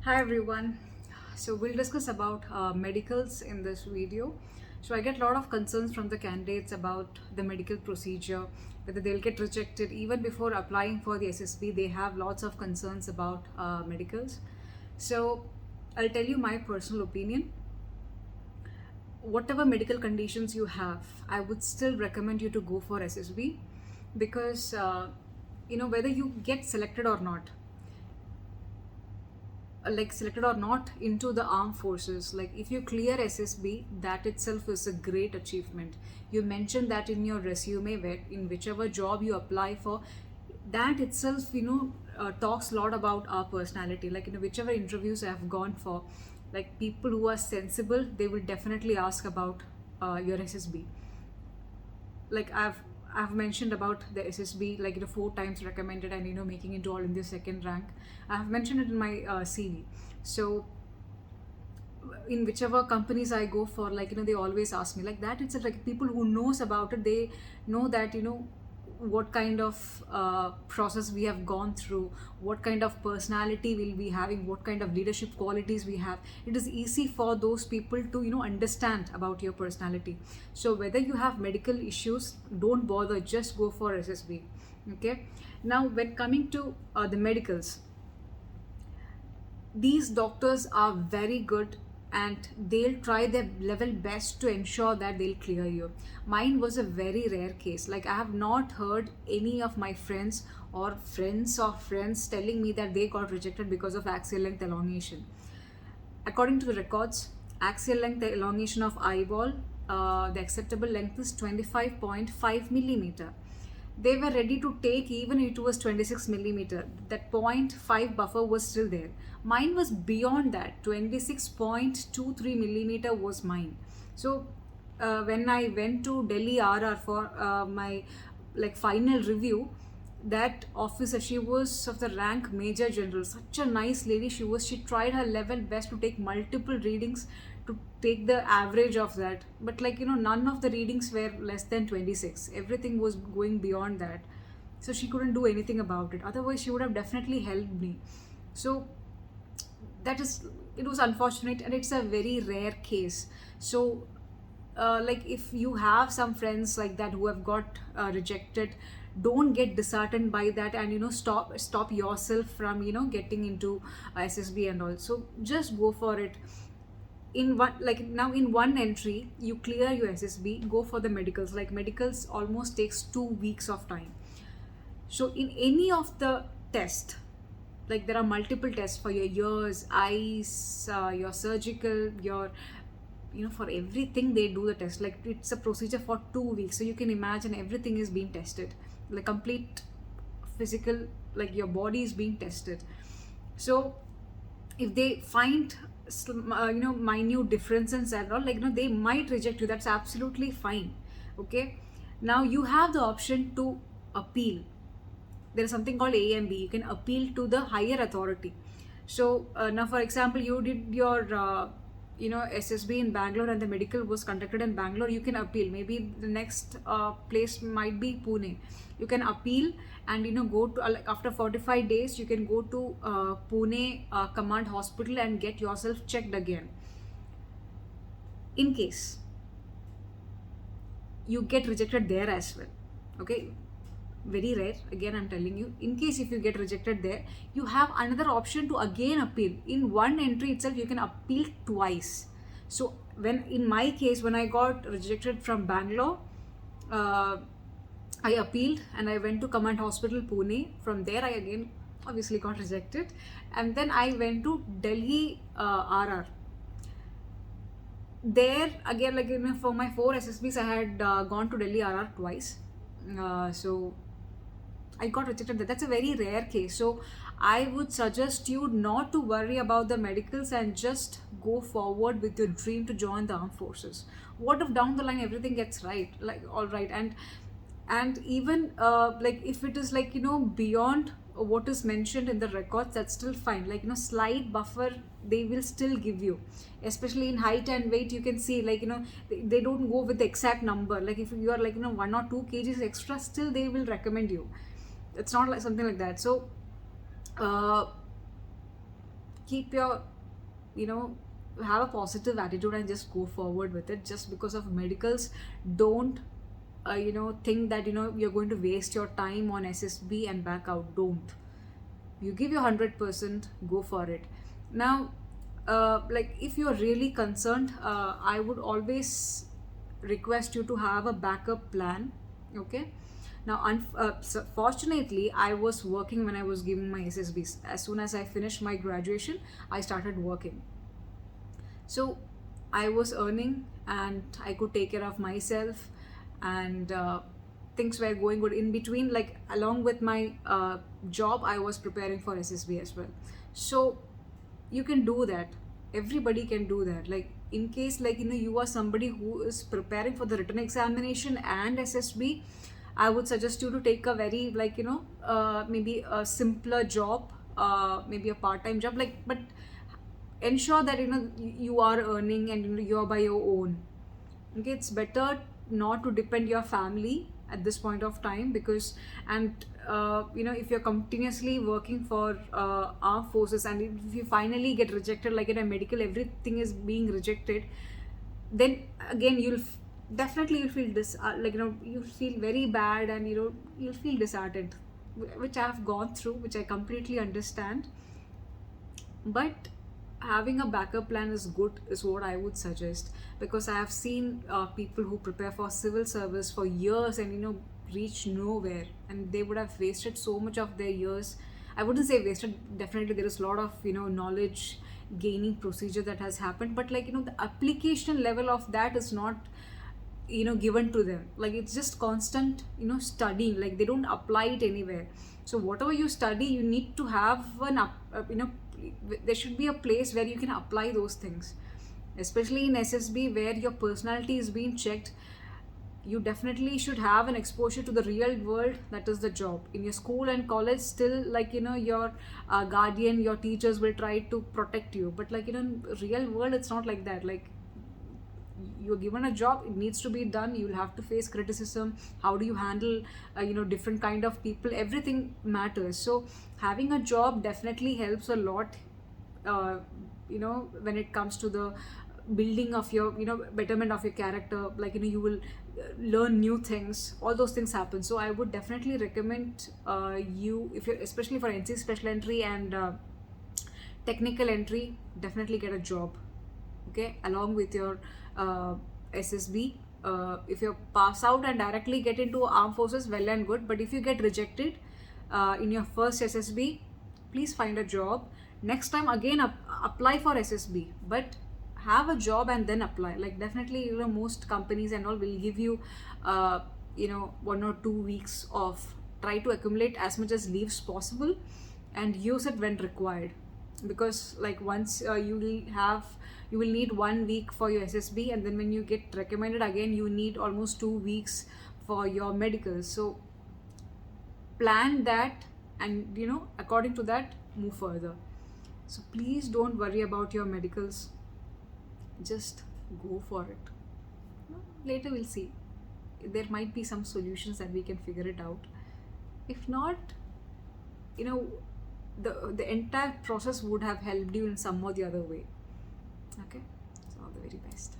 Hi everyone. So we'll discuss about medicals in this video. So I get a lot of concerns from the candidates about the medical procedure, whether they'll get rejected even before applying for the SSB. They have lots of concerns about medicals. So I'll tell you my personal opinion. Whatever medical conditions you have, I would still recommend you to go for SSB because whether you get selected or not, like selected or not into the armed forces, like if you clear SSB, that itself is a great achievement. You mentioned that in your resume, where in whichever job you apply for, that itself talks a lot about our personality. Like whichever interviews I have gone for, like people who are sensible, they will definitely ask about your SSB. Like I've mentioned about the SSB, like 4 times recommended, and making it all in the second rank. I have mentioned it in my CV. So in whichever companies I go for, like they always ask me like that. It's like people who knows about it, they know that what kind of process we have gone through, what kind of personality we'll be having, what kind of leadership qualities we have. It is easy for those people to understand about your personality. So whether you have medical issues, don't bother, just go for SSB. Okay. Now when coming to the medicals, these doctors are very good and they'll try their level best to ensure that they'll clear you. Mine was a very rare case. Like I have not heard any of my friends or friends of friends telling me that they got rejected because of axial length elongation. According to the records, axial length elongation of eyeball, the acceptable length is 25.5 millimeter. They were ready to take even if it was 26 millimeter. That point 0.5 buffer was still there. Mine was beyond that. 26.23 millimeter was mine. So when I went to Delhi RR for my final review, that officer, she was of the rank major general, such a nice lady she was. She tried her level best to take multiple readings to take the average of that, but none of the readings were less than 26. Everything was going beyond that. So she couldn't do anything about it, otherwise she would have definitely helped me. So that is, it was unfortunate and it's a very rare case. So like if you have some friends like that who have got rejected, don't get disheartened by that, and stop yourself from getting into SSB and all. So just go for it. In one, like now in one entry you clear your SSB, go for the medicals. Like medicals almost takes 2 weeks of time. So in any of the test, like there are multiple tests for your ears, eyes, your surgical, your for everything they do the test. Like it's a procedure for 2 weeks, so you can imagine everything is being tested, like complete physical, like your body is being tested. So if they find minute differences and all, they might reject you. That's absolutely fine. Okay. Now you have the option to appeal. There is something called AMB. You can appeal to the higher authority. So now for example, you did your SSB in Bangalore and the medical was conducted in Bangalore. You can appeal. Maybe the next place might be Pune. You can appeal and go to like after 45 days you can go to Pune command hospital and get yourself checked again. In case you get rejected there as well, okay, very rare, again I'm telling you, in case if you get rejected there, you have another option to again appeal. In one entry itself you can appeal twice. So when in my case, when I got rejected from Bangalore, I appealed and I went to command hospital Pune. From there I again obviously got rejected, and then I went to Delhi RR. There again, for my 4 SSBs I had gone to Delhi RR twice. So I got rejected there. That's a very rare case. So I would suggest you not to worry about the medicals and just go forward with your dream to join the armed forces. What if down the line everything gets right, like all right, and even like if it is beyond what is mentioned in the records, that's still fine. Like slight buffer they will still give you, especially in height and weight. You can see they don't go with the exact number. Like if you are 1 or 2 kgs extra, still they will recommend you. It's not like something like that. So keep your, you know, have a positive attitude and just go forward with it. Just because of medicals, don't think that you're going to waste your time on SSB and back out. Don't. You give your 100%, go for it. Now, like if you're really concerned, I would always request you to have a backup plan. Okay. Now, so fortunately, I was working when I was giving my SSBs. As soon as I finished my graduation, I started working. So I was earning and I could take care of myself, and things were going good in between. Like along with my job, I was preparing for SSB as well. So you can do that. Everybody can do that. Like in case, like you are somebody who is preparing for the written examination and SSB, I would suggest you to take a very, like maybe a simpler job, maybe a part-time job, like, but ensure that you are earning and you're by your own. Okay, it's better not to depend your family at this point of time, because, and if you're continuously working for armed forces, and if you finally get rejected, like in a medical everything is being rejected, then again definitely you'll feel you'll feel very bad, and you'll feel disheartened, which I have gone through, which I completely understand. But having a backup plan is good, is what I would suggest, because I have seen people who prepare for civil service for years and reach nowhere, and they would have wasted so much of their years. I wouldn't say wasted, definitely there is a lot of knowledge gaining procedure that has happened, but the application level of that is not given to them. Like it's just constant studying, like they don't apply it anywhere. So whatever you study, you need to have there should be a place where you can apply those things, especially in SSB where your personality is being checked. You definitely should have an exposure to the real world. That is the job. In your school and college, still your guardian, your teachers will try to protect you, but in real world it's not like that. Like you're given a job, it needs to be done, you'll have to face criticism. How do you handle different kind of people, everything matters. So having a job definitely helps a lot, when it comes to the building of your betterment of your character. Like you will learn new things, all those things happen. So I would definitely recommend you, if you're especially for NC special entry and technical entry, definitely get a job, okay, along with your SSB. If you pass out and directly get into armed forces, well and good, but if you get rejected in your first SSB, please find a job. Next time again apply for SSB, but have a job and then apply. Like definitely most companies and all will give you 1 or 2 weeks of, try to accumulate as much as leaves possible and use it when required, because like once you will need 1 week for your SSB, and then when you get recommended again, you need almost 2 weeks for your medicals. So plan that, and according to that move further. So please don't worry about your medicals, just go for it. Later we'll see, there might be some solutions that we can figure it out. If not, the entire process would have helped you in some or the other way. Okay, so all the very best.